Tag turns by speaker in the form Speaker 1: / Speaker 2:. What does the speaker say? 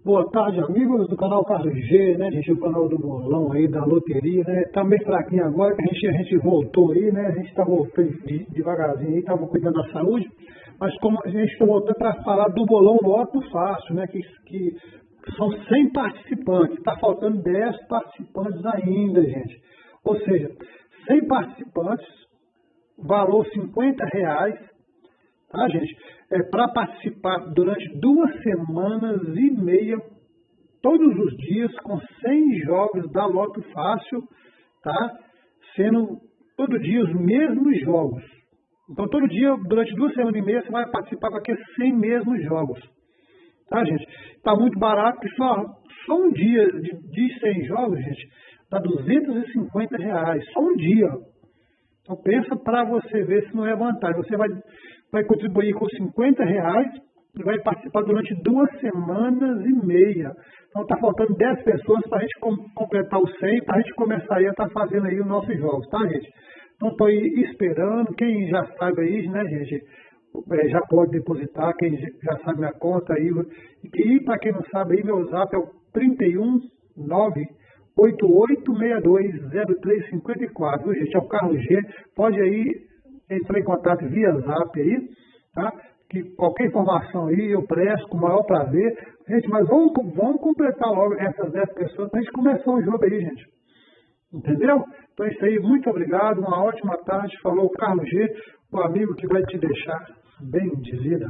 Speaker 1: Boa tarde, amigos do canal Carlos G, né, gente? O canal do bolão aí, da loteria, né? Tá meio fraquinho agora, que a gente voltou aí, né? A gente tá voltando devagarzinho aí, tava cuidando da saúde. Mas como a gente tá voltando para falar do bolão Loto Fácil, né? Que são 100 participantes, tá faltando 10 participantes ainda, gente. Ou seja, 100 participantes, valor R$ 50, tá, gente? É para participar durante 2 semanas e meia, todos os dias, com 100 jogos da Loto Fácil, tá? Sendo todo dia os mesmos jogos. Então, todo dia, durante 2 semanas e meia, você vai participar com aqueles 100 mesmos jogos. Tá, gente? Tá muito barato, porque só um dia de 100 jogos, gente, dá R$ 250. Só um dia. Então, pensa para você ver se não é vantagem. Você vai contribuir com R$ 50 e vai participar durante 2 semanas e meia. Então, está faltando 10 pessoas para a gente completar os 100, para a gente começar aí a estar fazendo aí os nossos jogos, tá, gente? Então, estou aí esperando. Quem já sabe aí, né, gente, já pode depositar. Quem já sabe minha conta aí. E para quem não sabe aí, meu zap é o 31988620354. Gente, é o Carlos G. Pode aí entrar em contato via zap aí, tá? Que qualquer informação aí eu presto com o maior prazer. Gente, mas vamos completar logo essas 10 pessoas para a gente começar o jogo aí, gente. Entendeu? Então é isso aí. Muito obrigado. Uma ótima tarde. Falou o Carlos G, o amigo que vai te deixar bem dizida.